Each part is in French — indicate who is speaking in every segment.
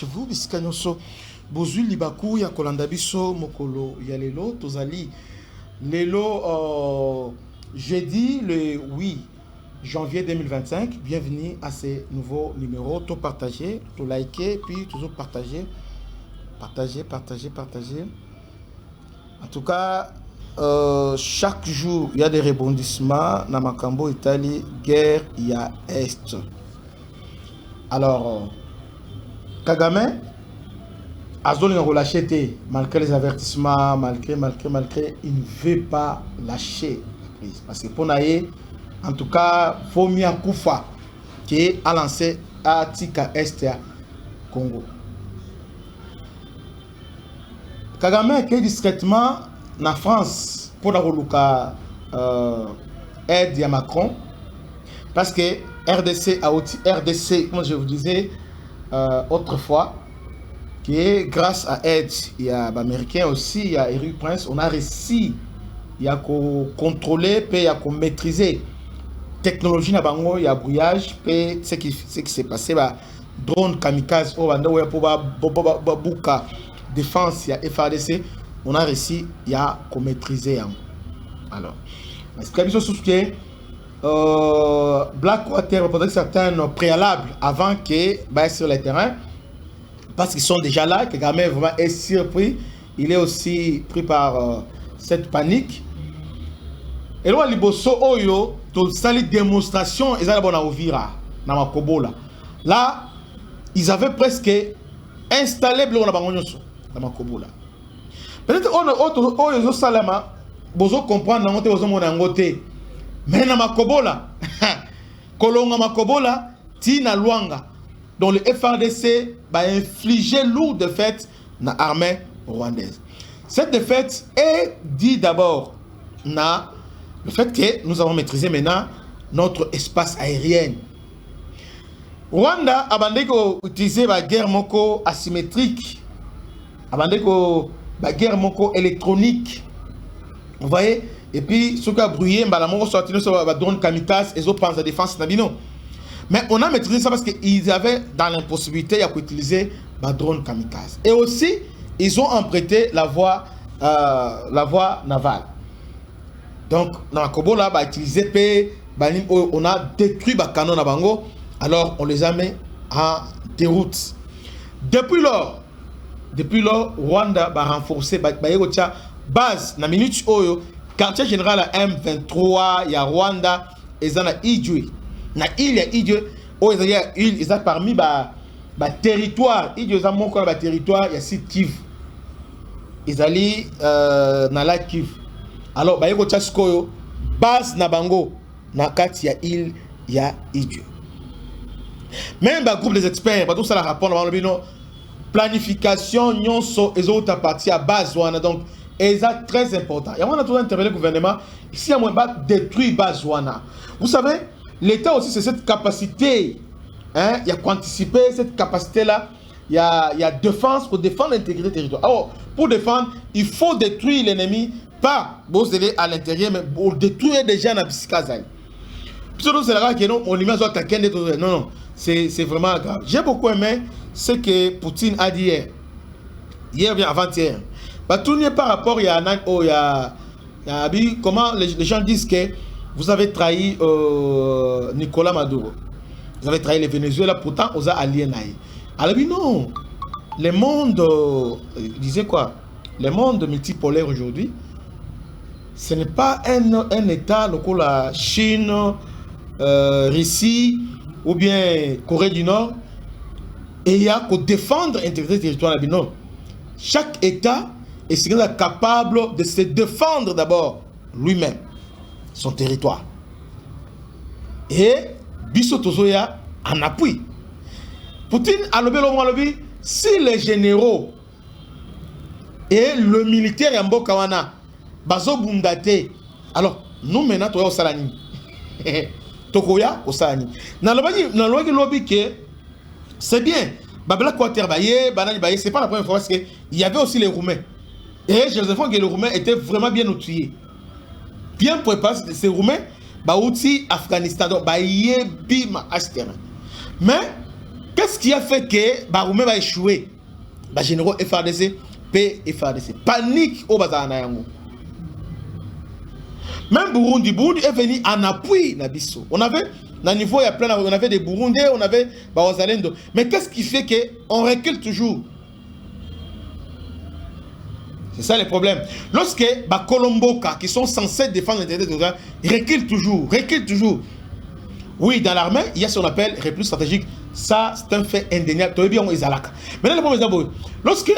Speaker 1: chez vous, bisika nyonso bozui libaku ya kolanda biso mokolo ya lelo tozali lelo jeudi le 8 janvier 2025. Bienvenue à ce nouveau numéro. Tout partager, tout liker, puis toujours partager. En tout cas, chaque jour, il y a des rebondissements. Namakambo, Italie, guerre, il y a Est. Alors, Kagame, Azoli n'a relâché, malgré les avertissements, malgré, il ne veut pas lâcher la prise. Parce que pour Naye, en tout cas, il faut mieux Koufa qui a lancé à Tika Est Congo. Kagame qui est discrètement en France pour la aide à Macron. Parce que RDC a aussi, RDC, comme je vous disais autrefois, qui est grâce à aide, il y a l'Américain aussi, il y a Eric Prince, on a réussi, il y a qu'on contrôler, puis il y a qu'on maîtriser technologie na bango, il y a brouillage, puis ce qui s'est passé, bah, drone kamikaze, oh, pour buka défense, il y a FARDC, on a réussi, il y a qu'on maîtriser. Alors, est-ce qu'il y a des choses que Blackwater peut-être certains préalables avant que bah, sur le terrain, parce qu'ils sont déjà là, que Kagame vraiment est surpris, il est aussi pris par cette panique. Et là, Liboso Oyo, toute cette démonstration, ils allaient à Ovira, dans ma Kobola. Là, ils avaient presque installé le dans ma Kobola. Peut-être que vous salama, vous comprenez, vous mais dans ma Kobola, Kolonga Makobola, Tina Luanga, dont le FARDC va infliger lourde défaite dans l'armée rwandaise. Cette défaite est due d'abord dans le fait que nous avons maîtrisé maintenant notre espace aérien. Rwanda a utilisé la guerre moko asymétrique, a la guerre moko électronique. Vous voyez? Et puis, ce qui a brûlé, on sorti sur la drone kamikaze et autres de défense. Mais on a maîtrisé ça parce qu'ils avaient dans l'impossibilité d'utiliser la drone kamikaze. Et aussi, ils ont emprunté la voie navale. Donc, dans la Kobola, on a utilisé, on a détruit les canons à Bango, alors on les a mis en déroute. Depuis lors, Rwanda a renforcé la base, dans la minute où quartier général à M23, il y a Rwanda, et il y a Idjoué. Na il y a Idjoué, ils ont parmi les territoires, il y a territoire, il y a site Kivu. Ils allaient dans la Kivu. Alors, il y a base na bango, na kati ya il y a Idjoué. Même le groupe des experts, tout ça, rapport planification, nyonso, ils ont parti à base, donc, et ça très important. Il y a toujours intervenir le gouvernement. Ici, il y a détruire Bazouana. Vous savez, l'État aussi, c'est cette capacité. Hein, il y a qu'anticiper cette capacité-là. Il y a défense pour défendre l'intégrité territoriale. Alors, pour défendre, il faut détruire l'ennemi, pas pour aller à l'intérieur, mais pour détruire déjà la psychazane. Puis c'est là que on lui met à attaquer. Non, c'est vraiment grave. J'ai beaucoup aimé ce que Poutine a dit hier bien avant-hier. Tout n'est par rapport à comment les gens disent que vous avez trahi Nicolas Maduro. Vous avez trahi le Venezuela, pourtant vous avez allié. Alors non, le monde, disait quoi? Le monde multipolaire aujourd'hui, ce n'est pas un État comme la Chine, Russie ou bien Corée du Nord. Et il y a qu'à défendre l'intégrité territoriale. Non. Chaque État est capable de se défendre d'abord lui-même, son territoire. Et Bisso Tozoya en appui. Poutine a lobby, si les généraux et le militaire Yambo Kawana Bazo Bundate, alors nous maintenant Toya Osalani. Tokoya Osalani. Dans le lobby que c'est bien. Babla Quater Baye, c'est pas la première fois parce qu'il y avait aussi les Roumains. Et Joseph que les Roumains étaient vraiment bien outillés. Bien préparés, ces Roumains, outils Afghanistan, donc bim, mais Qu'est-ce qui a fait que Baroumé va échouer? Généraux FARDC, FARDC. Panique au Bazana Yango. Même Burundi est venu en appui Nabiso. On avait, dans niveau, il y a plein, on avait des Burundais, on avait Bawazalendo. Mais qu'est-ce qui fait qu'on recule toujours? C'est ça le problème. Lorsque Colomboka, qui sont censés défendre l'intérêt des gens, reculent toujours. Oui, dans l'armée, il y a ce qu'on appelle repli stratégique. Ça, c'est un fait indéniable. Maintenant, le problème, lorsque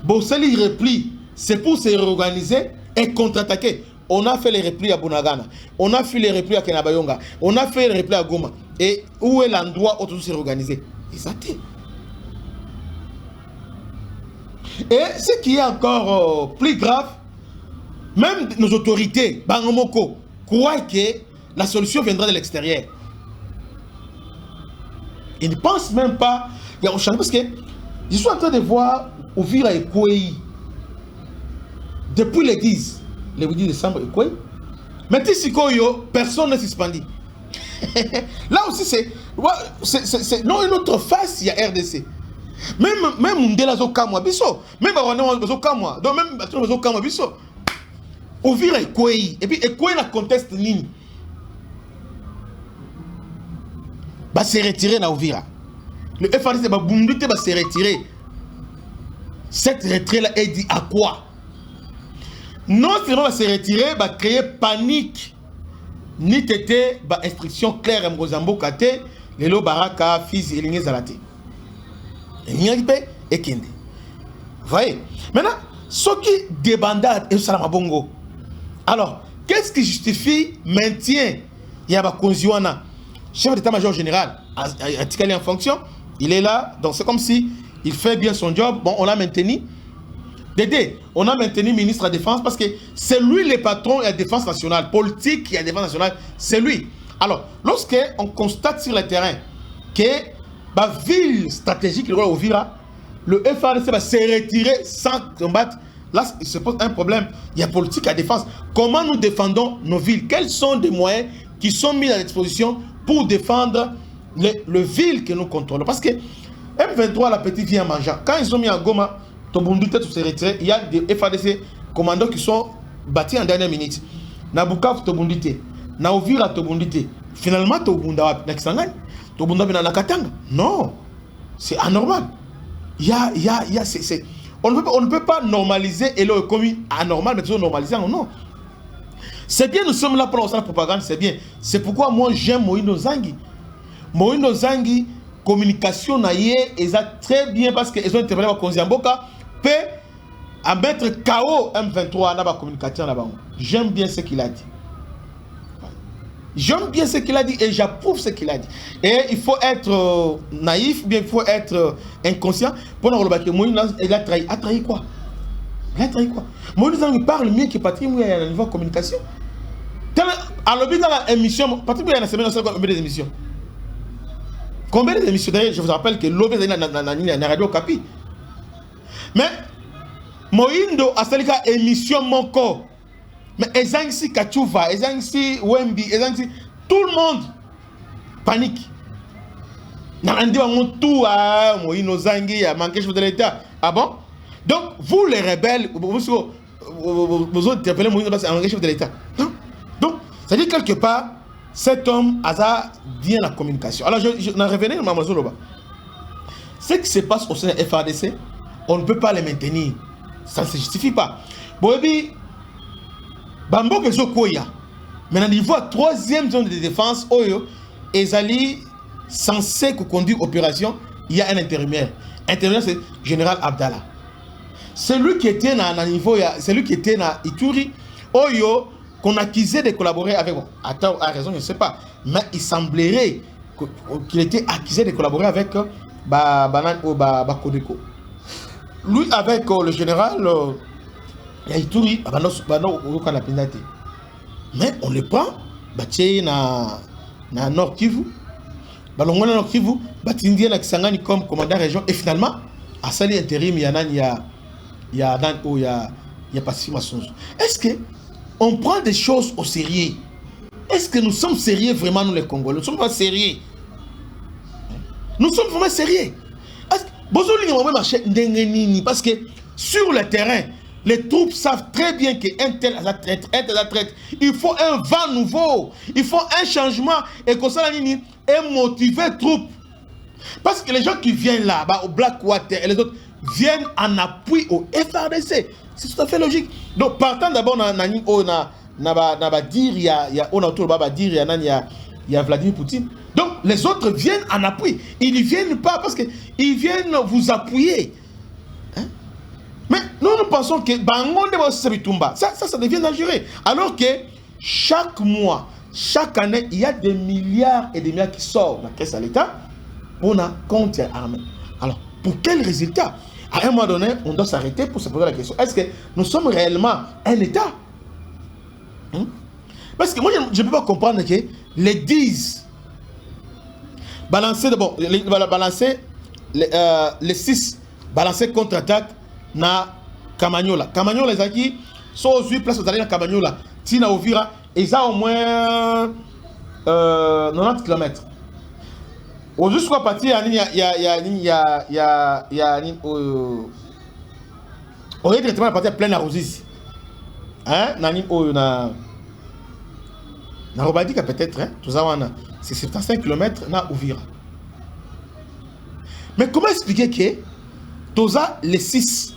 Speaker 1: Bosseli replie, c'est pour se réorganiser et contre-attaquer. On a fait les replis à Bunagana, on a fait les replis à Kenabayonga, on a fait les replis à Goma. Et où est l'endroit où tout se réorganiser? Exactement. Et ce qui est encore plus grave, même nos autorités, Bangomoko, croient que la solution viendra de l'extérieur. Ils ne pensent même pas. Il y a un changement parce que je suis en train de voir Uvira et Kouei depuis le 10 décembre. Mais ici, personne n'est suspendu. Là aussi, c'est non une autre face, il y a RDC. Même Mundela Zokamwa Biso, même Baroné Zokamwa, donc même Baton Zokamwa Biso. Uvira et Kouei. Et puis, Kouei na conteste Nini. Va se retirer na Uvira. Le FARDC va se retirer. Cette retrait-là est dit à quoi? Non seulement va se retirer, va créer panique. Ni tété, va instruction claire à Mozambo Kate, Lelo Baraka, fils et Ligné Zalate. Et Kende. Vous voyez? Maintenant, ce qui débandade et Salamabongo. Alors, qu'est-ce qui justifie maintien? Il y a Konziwana, chef d'état-major général, articulé en fonction, il est là, donc c'est comme si il fait bien son job. Bon, on l'a maintenu. Dédé, on a maintenu ministre de la Défense parce que c'est lui le patron de la défense nationale, politique et la défense nationale, c'est lui. Alors, lorsqu'on constate sur le terrain que la ville stratégique, le FARDC va se retirer sans combattre, là, il se pose un problème. Il y a politique à défense. Comment nous défendons nos villes? Quels sont les moyens qui sont mis à disposition pour défendre le ville que nous contrôlons? Parce que M23, la petite vient mangeant. Quand ils ont mis en Goma, Tobundite tout se retirer, il y a des FARDC commandos qui sont bâtis en dernière minute. Na Bukavu Tobundite, na Uvira Tobundite. Finalement, Tobunda na Kisangani, Tobunda na Katanga. Non, c'est anormal. On ne peut pas normaliser et le commis anormal, mais toujours normaliser, non. C'est bien, nous sommes là pour la propagande, c'est bien. C'est pourquoi moi j'aime Moïno Zangi. Moïno Zangi, communication naïe, ils ont très bien parce qu'ils ont intervenu avec Konziamboka, peut à mettre KO M23 dans la communication là-bas. J'aime bien ce qu'il a dit. J'aime bien ce qu'il a dit et j'approuve ce qu'il a dit. Et il faut être naïf, bien il faut être inconscient pour nous dire que Moïno il a trahi. A trahi quoi? Il a trahi quoi? Moïno Zangi parle mieux que Patrick Mouya à niveau communication. Alors, dans l'émission, Patrick Mouya a combien d'émissions? Combien d'émissions? D'ailleurs, je vous rappelle que l'OB est dans la radio Capi. Mais, Moïndo a fait une émission mon corps. Mais, Ezangsi Kachouva, Ezangsi Wembi, Ezangsi, tout le monde panique. Nandi va tout à Moïno Zangi, à manquer de l'État. Ah bon? Donc, vous les rebelles, vous interpellez Moïno parce qu'il a manqué chef de l'État. Donc, c'est-à-dire quelque part, cet homme a bien la communication. Alors, je revenais à Mamazoloba. Ce qui se passe au sein de FARDC, on ne peut pas les maintenir. Ça ne se justifie pas. Boebi, Bambo Kezokoya, mais à niveau troisième zone de défense, Oyo, Ezali, censé conduire opération, il y a un intérimaire. Intérimaire, c'est Général Abdallah. Celui qui était à niveau, celui qui était à Ituri, Oyo, qu'on accusait de collaborer avec, à raison, je ne sais pas, mais il semblerait qu'il était accusé de collaborer avec Kodeko. Lui, avec le général Ituri, mais on le prend, na Nord Kivu, Nord Kivu, Batindien Kisangani comme commandant région, et finalement, à Sali intérim, il y a Pacifique Massonzo. Est-ce que on prend des choses au sérieux? Est-ce que nous sommes sérieux vraiment, nous les Congolais? Nous ne sommes pas sérieux. Nous sommes vraiment sérieux. Parce que sur le terrain, les troupes savent très bien qu'un tel à la traite, il faut un vent nouveau, il faut un changement et comme ça, et motiver les troupes. Parce que les gens qui viennent là, au Blackwater et les autres viennent en appui au FRDC. C'est tout à fait logique. Donc, partant d'abord, il y a Vladimir Poutine. Donc, les autres viennent en appui. Ils ne viennent pas parce qu'ils viennent vous appuyer. Hein? Mais nous pensons que ça devient dangereux. Alors que chaque mois, chaque année, il y a des milliards et des milliards qui sortent de la caisse à l'État pour un compte armé. Alors, pour quel résultat? À un moment donné, on doit s'arrêter pour se poser la question. Est-ce que nous sommes réellement un État? Hein? Parce que moi, je ne peux pas comprendre que les 10 balancer d'abord, les 6 balancer contre-attaque na Kamanyola. Kamanyola, les acquis sont aux 8 places dans Kamanyola. Tina Ovira, ils ont au moins 90 km. Aujourd'hui, je partir, il y a au directement la partie pleine arrosée. Hein? Na Robadika peut-être, hein? Tout ça, c'est 75 km na Ouvira. Mais comment expliquer que tout ça, les 6,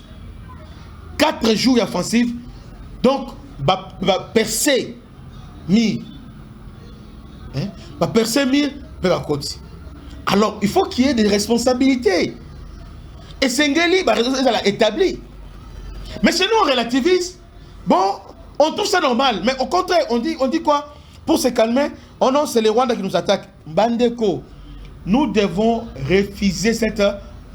Speaker 1: 4 jours offensifs, donc, va percer 1000. Hein? Va percer 1000, va côté. Alors, il faut qu'il y ait des responsabilités. Et Sengeli, ça l'a établi. Mais chez nous, on relativise. Bon, on trouve ça normal. Mais au contraire, on dit quoi? Pour se calmer, oh non, c'est les Rwandais qui nous attaquent. Bandeko, nous devons refuser cette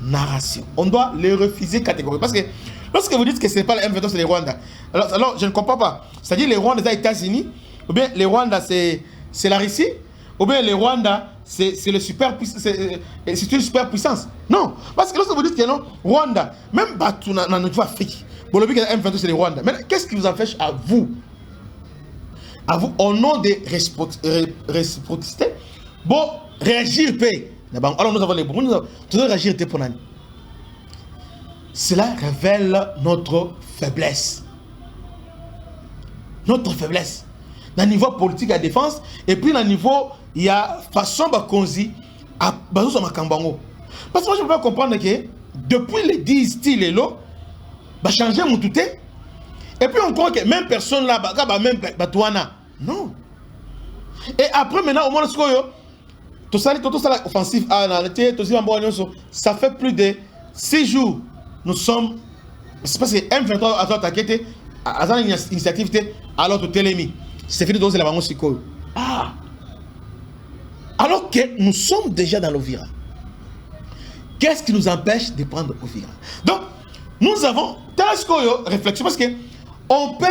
Speaker 1: narration. On doit les refuser catégoriquement. Parce que lorsque vous dites que ce n'est pas les M23, c'est les Rwandais. Alors, je ne comprends pas. C'est-à-dire les Rwandais, c'est les États-Unis, ou bien les Rwandais, c'est la Russie, ou bien les Rwandais, c'est une superpuissance. Non. Parce que lorsque vous dites que non, Rwanda, même Batou dans notre Afrique, bon, le but que les M23, c'est les Rwandais. Mais qu'est-ce qui vous empêche à vous, au nom des réciprocités, bon, réagir paix. Alors nous avons les bons, nous devons réagir pour l'année. Cela révèle notre faiblesse. Notre faiblesse. Dans le niveau politique à défense, et puis dans le niveau, il y a façon de conduire à Bazou Makambango. Parce que moi je ne peux pas comprendre que depuis les 10 styles et l'eau, va changer mon touté. Et puis on croit que même personne là, même Batouana. Non. Et après, maintenant, au moins, tout ça offensif, ça fait plus de 6 jours. Nous sommes. C'est parce que M23 a attaqué, à une initiative, alors tout télémi. C'est fini de doser la banque psycho. Ah! Alors que nous sommes déjà dans l'Ovira. Qu'est-ce qui nous empêche de prendre l'Ovira? Donc, nous avons réflexion parce que on peut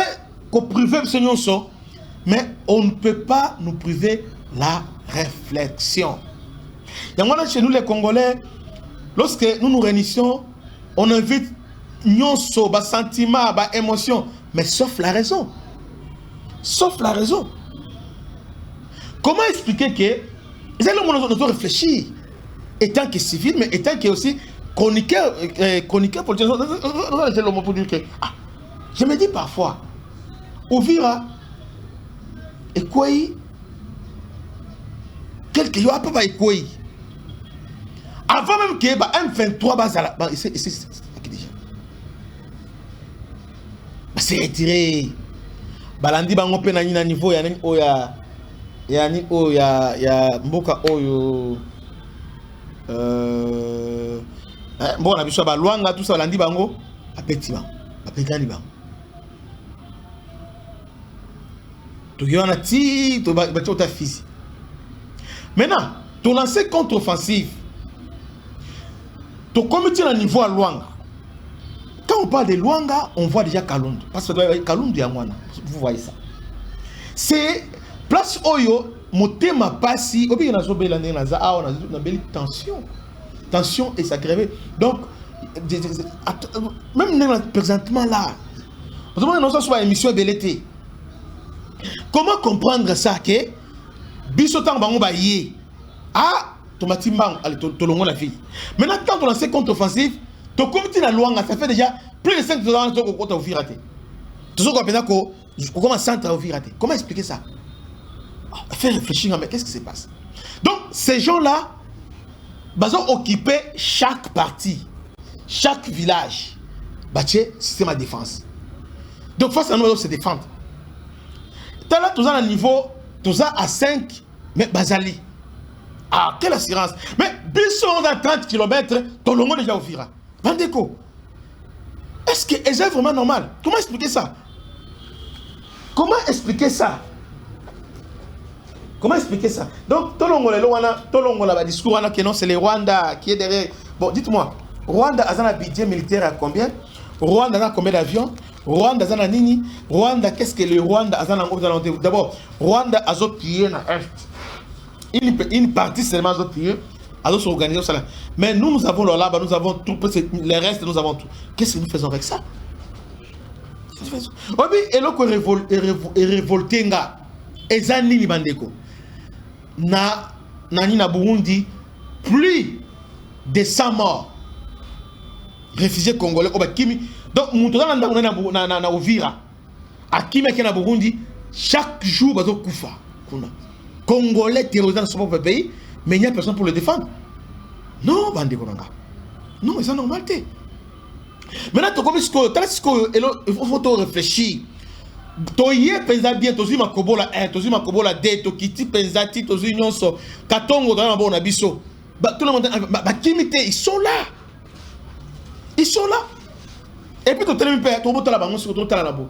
Speaker 1: priver ce son. Mais on ne peut pas nous priver la réflexion. Et moi, chez nous, les Congolais, lorsque nous nous réunissons, on invite nos sentiments, émotions, mais sauf la raison. Sauf la raison. Comment expliquer que nous allons réfléchir, étant que civil, mais étant que aussi chroniqueur politique. Je me dis parfois, Ouvira, et quoi? Quelques jours après, avant même que M23 c'est retiré. Balandi bango pe na niveau ya mboka oyo bon na biso ba Luanga tout ça balandi bango apeti bango apetani bango. Maintenant, tu lances contre-offensive. Tu commis à niveau à Luanga. Quand on parle de Luanga, on voit déjà Kalundu. Parce que Kalundu est à Mwana. Vous voyez ça. C'est place Oyo, motema passi. Obi na zobe la nena za a on a une tension. Tension et ça crève. Donc même présentement là, on demande soit émission de l'été. Comment comprendre ça que bisotan bango ba yé ah tomati mbang, allez, tolongo la vie. Maintenant, quand on lance contre-offensive, ton comité la loi, ça fait déjà plus de 5 ans qu'on t'a ouvert raté. Tout ce qu'on appelle qu'on commence à ouvrir raté. Comment expliquer ça? Faire réfléchir, mais qu'est-ce qui se passe? Donc, ces gens-là, ils ont occupé chaque partie, chaque village, bâtir système de défense. Donc, face à nous, on se défendre. T'as là, tu as un niveau, tu as à 5, mais Bazali. Ah, quelle assurance! Mais, bisous à 30 km, ton longo déjà ouvrira. Bandeko. Est-ce que c'est vraiment normal? Comment expliquer ça? Comment expliquer ça? Comment expliquer ça? Donc, tout le monde a discours, c'est le Rwanda qui est derrière. Bon, dites-moi, Rwanda a un budget militaire à combien? Rwanda a combien d'avions? Rwanda a un nini? Rwanda, qu'est-ce que le Rwanda a un? D'abord, Rwanda a pillé dans l'Est. Une partie seulement a pillé, a s'organiser ça. Mais nous avons le là, nous avons tout, les restes, nous avons tout. Qu'est-ce que nous faisons avec ça? Oui, et le révolté, et ça, ni bandeko. Na Burundi, plus de 100 morts. Réfugiés congolais. Donc, nous sommes na Uvira. À Kimi na Burundi, chaque jour, nous sommes koufa. Congolais terrorisés dans son propre pays, mais il n'y a personne pour le défendre. Non, bandeko nanga. Non, c'est une normalité. Maintenant, il faut réfléchir. Toye penza bien tozi makobola 1 tozi makobola 2 to kiti penza ti tozi nyonso katongo dans bon na biso tout le monde ba kimité ils sont là et puis to tellement père to botala bango sur to tala na bo.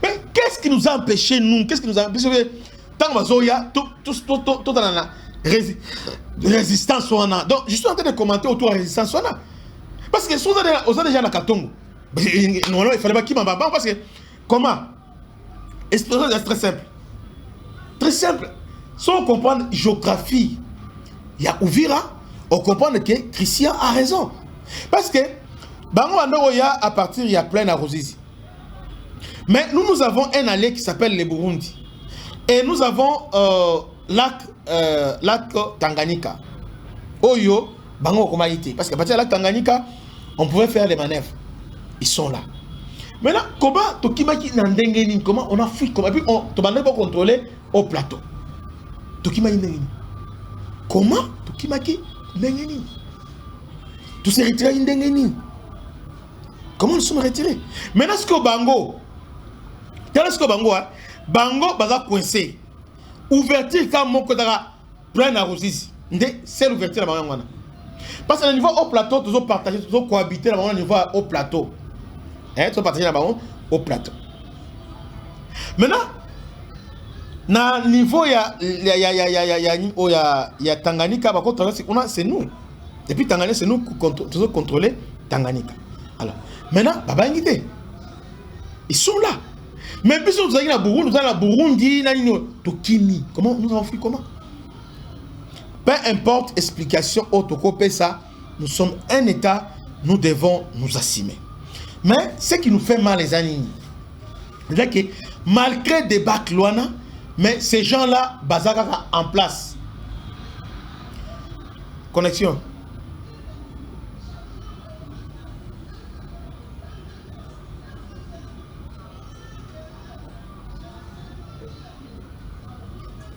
Speaker 1: Mais qu'est-ce qui nous a empêché nous, qu'est-ce qui nous a empêché tant bazoya tout dans la résistance wana. Donc je suis en train de commenter autour de la résistance wana parce que aux déjà na katongo non il fallait pas qui m'a parce que comment. C'est très simple. Très simple. Si on comprend la géographie, il y a Uvira, on comprend que Christian a raison. Parce que, à partir, il y a plein d'arrosizi. Mais nous avons un allée qui s'appelle le Burundi. Et nous avons lac Tanganyika. Oyo, Bango Komaïté. Parce qu'à partir du lac Tanganyika, on pouvait faire des manœuvres. Ils sont là. Maintenant, comment on a fui, comment on a contrôler au plateau. Comment tout s'est retiré. Comment nous sommes retirés? Maintenant, ce que Bango, Bango, baza coincé. Ouverture quand mon kodara plein à Rosis. C'est l'ouverture de la. Parce que le niveau au plateau, toujours partagé, toujours cohabiter au niveau au plateau. Tout partager au plateau. Maintenant, na niveau il y a Tanganyika, c'est nous. Et puis Tanganyika, c'est nous qui toujours contrôler Tanganyika. Alors, maintenant, ils sont là. Mais puis si nous avons Burundi, Tokimi, comment nous avons fait comment? Peu importe explication autocopée ça, nous sommes un État, nous devons nous assumer. Mais ce qui nous fait mal les amis, c'est que malgré des bacs loin, mais ces gens-là, bazaka en place. Connexion.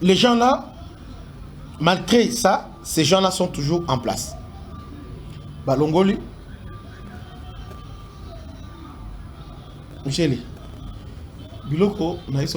Speaker 1: Les gens-là, malgré ça, ces gens-là sont toujours en place. Balongoli. Michel, Biloko, on a eu